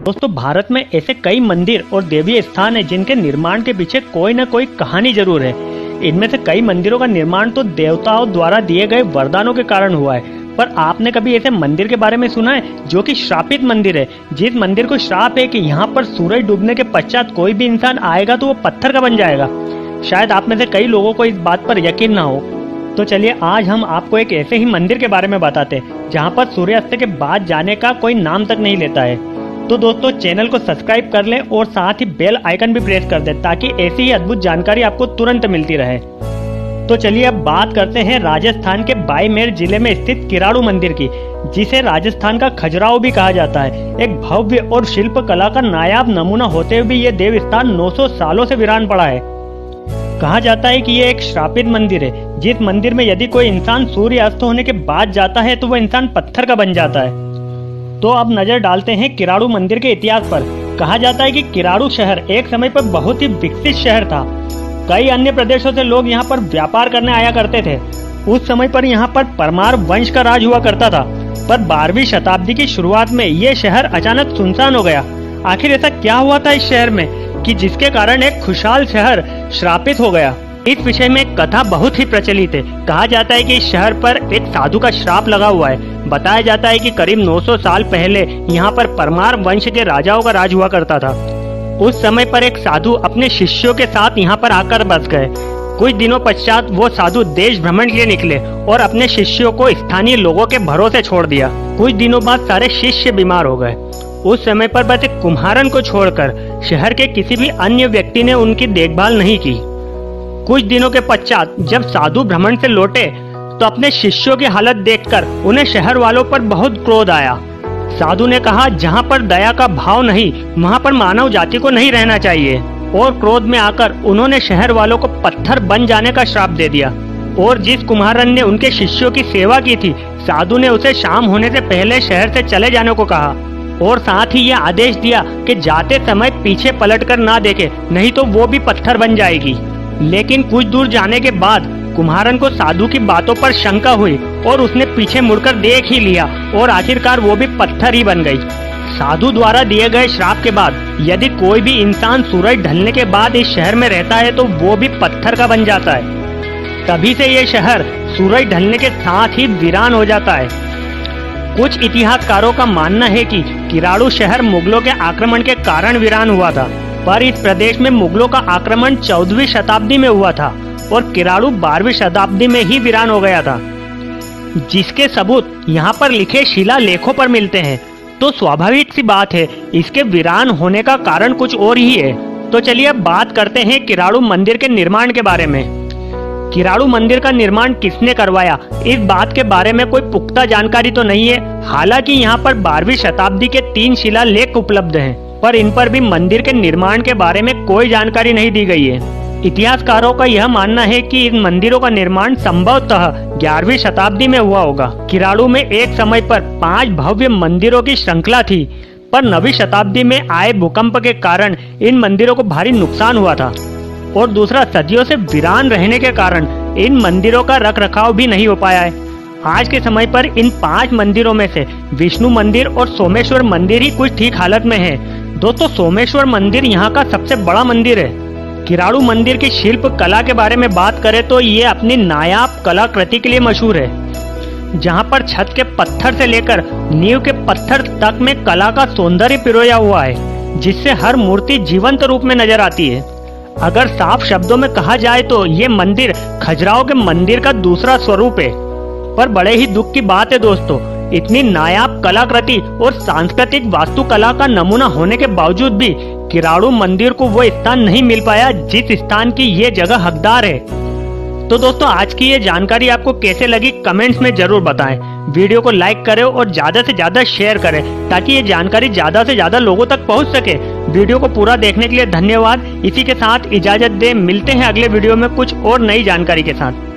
दोस्तों, भारत में ऐसे कई मंदिर और देवीय स्थान हैं जिनके निर्माण के पीछे कोई न कोई कहानी जरूर है। इनमें से कई मंदिरों का निर्माण तो देवताओं द्वारा दिए गए वरदानों के कारण हुआ है। पर आपने कभी ऐसे मंदिर के बारे में सुना है जो कि श्रापित मंदिर है, जिस मंदिर को श्राप है कि यहाँ पर सूरज डूबने के पश्चात कोई भी इंसान आएगा तो वो पत्थर का बन जाएगा। शायद आप में से कई लोगों को इस बात पर यकीन ना हो। तो चलिए आज हम आपको एक ऐसे ही मंदिर के बारे में बताते हैं जहाँ पर सूर्यास्त के बाद जाने का कोई नाम तक नहीं लेता है। तो दोस्तों, चैनल को सब्सक्राइब कर लें और साथ ही बेल आइकन भी प्रेस कर दें ताकि ऐसी ही अद्भुत जानकारी आपको तुरंत मिलती रहे। तो चलिए अब बात करते हैं राजस्थान के बाड़मेर जिले में स्थित किराड़ू मंदिर की, जिसे राजस्थान का खजुराहो भी कहा जाता है। एक भव्य और शिल्प कला का नायाब नमूना होते हुए भी ये देव स्थान 900 सालों से वीरान पड़ा है। कहा जाता है कि ये एक श्रापित मंदिर है, जिस मंदिर में यदि कोई इंसान सूर्य अस्त होने के बाद जाता है तो वह इंसान पत्थर का बन जाता है। तो अब नजर डालते हैं किराड़ू मंदिर के इतिहास पर। कहा जाता है कि किराड़ू शहर एक समय पर बहुत ही विकसित शहर था। कई अन्य प्रदेशों से लोग यहाँ पर व्यापार करने आया करते थे। उस समय पर यहाँ पर परमार वंश का राज हुआ करता था। पर 12वीं शताब्दी की शुरुआत में ये शहर अचानक सुनसान हो गया। आखिर ऐसा क्या हुआ था इस शहर में कि जिसके कारण एक खुशहाल शहर श्रापित हो गया? इस विषय में एक कथा बहुत ही प्रचलित है। कहा जाता है कि इस शहर पर एक साधु का श्राप लगा हुआ है। बताया जाता है कि करीब 900 साल पहले यहाँ पर परमार वंश के राजाओं का राज हुआ करता था। उस समय पर एक साधु अपने शिष्यों के साथ यहाँ पर आकर बस गए। कुछ दिनों पश्चात वो साधु देश भ्रमण के लिए निकले और अपने शिष्यों को स्थानीय लोगों के भरोसे छोड़ दिया। कुछ दिनों बाद सारे शिष्य बीमार हो गए। उस समय पर बस एक कुम्हारन को छोड़कर शहर के किसी भी अन्य व्यक्ति ने उनकी देखभाल नहीं की। कुछ दिनों के पश्चात जब साधु भ्रमण से लौटे तो अपने शिष्यों की हालत देखकर उन्हें शहर वालों पर बहुत क्रोध आया। साधु ने कहा, जहाँ पर दया का भाव नहीं वहाँ पर मानव जाति को नहीं रहना चाहिए। और क्रोध में आकर उन्होंने शहर वालों को पत्थर बन जाने का श्राप दे दिया। और जिस कुम्हारन ने उनके शिष्यों की सेवा की थी, साधु ने उसे शाम होने से पहले शहर से चले जाने को कहा और साथ ही यह आदेश दिया कि जाते समय पीछे पलटकर ना देखे, नहीं तो वो भी पत्थर बन जाएगी। लेकिन कुछ दूर जाने के बाद कुम्हारन को साधु की बातों पर शंका हुई और उसने पीछे मुड़कर देख ही लिया और आखिरकार वो भी पत्थर ही बन गई। साधु द्वारा दिए गए श्राप के बाद यदि कोई भी इंसान सूरज ढलने के बाद इस शहर में रहता है तो वो भी पत्थर का बन जाता है। तभी से ये शहर सूरज ढलने के साथ ही वीरान हो जाता है। कुछ इतिहासकारों का मानना है कि किराड़ू शहर मुगलों के आक्रमण के कारण वीरान हुआ था, पर इस प्रदेश में मुगलों का आक्रमण 14वीं शताब्दी में हुआ था और किराड़ू 12वीं शताब्दी में ही वीरान हो गया था, जिसके सबूत यहाँ पर लिखे शिलालेखों पर मिलते हैं। तो स्वाभाविक सी बात है, इसके वीरान होने का कारण कुछ और ही है। तो चलिए अब बात करते हैं किराड़ू मंदिर के निर्माण के बारे में। किराड़ू मंदिर का निर्माण किसने करवाया, इस बात के बारे में कोई पुख्ता जानकारी तो नहीं है। हालांकि यहाँ पर 12वीं शताब्दी के 3 शिलालेख उपलब्ध हैं, पर इन पर भी मंदिर के निर्माण के बारे में कोई जानकारी नहीं दी गई है। इतिहासकारों का यह मानना है कि इन मंदिरों का निर्माण संभवतः 11वीं शताब्दी में हुआ होगा। किराड़ू में एक समय पर 5 भव्य मंदिरों की श्रृंखला थी, पर 9वीं शताब्दी में आए भूकंप के कारण इन मंदिरों को भारी नुकसान हुआ था। और दूसरा, सदियों से वीरान रहने के कारण इन मंदिरों का रखरखाव भी नहीं हो पाया है। आज के समय पर इन 5 मंदिरों में से विष्णु मंदिर और सोमेश्वर मंदिर ही कुछ ठीक हालत में है। दोस्तों, सोमेश्वर मंदिर यहाँ का सबसे बड़ा मंदिर है। किराड़ू मंदिर की शिल्प कला के बारे में बात करें तो ये अपनी नायाब कलाकृति के लिए मशहूर है, जहाँ पर छत के पत्थर से लेकर नींव के पत्थर तक में कला का सौंदर्य पिरोया हुआ है, जिससे हर मूर्ति जीवंत रूप में नजर आती है। अगर साफ शब्दों में कहा जाए तो ये मंदिर खजुराहो के मंदिर का दूसरा स्वरूप है। पर बड़े ही दुख की बात है दोस्तों, इतनी नायाब कलाकृति और सांस्कृतिक वास्तुकला का नमूना होने के बावजूद भी किराड़ू मंदिर को वो स्थान नहीं मिल पाया जिस स्थान की ये जगह हकदार है। तो दोस्तों, आज की ये जानकारी आपको कैसे लगी कमेंट्स में जरूर बताएं। वीडियो को लाइक करें और ज्यादा से ज्यादा शेयर करें ताकि ये जानकारी ज्यादा से ज्यादा लोगों तक पहुंच सके। वीडियो को पूरा देखने के लिए धन्यवाद। इसी के साथ इजाजत दें, मिलते हैं अगले वीडियो में कुछ और नई जानकारी के साथ।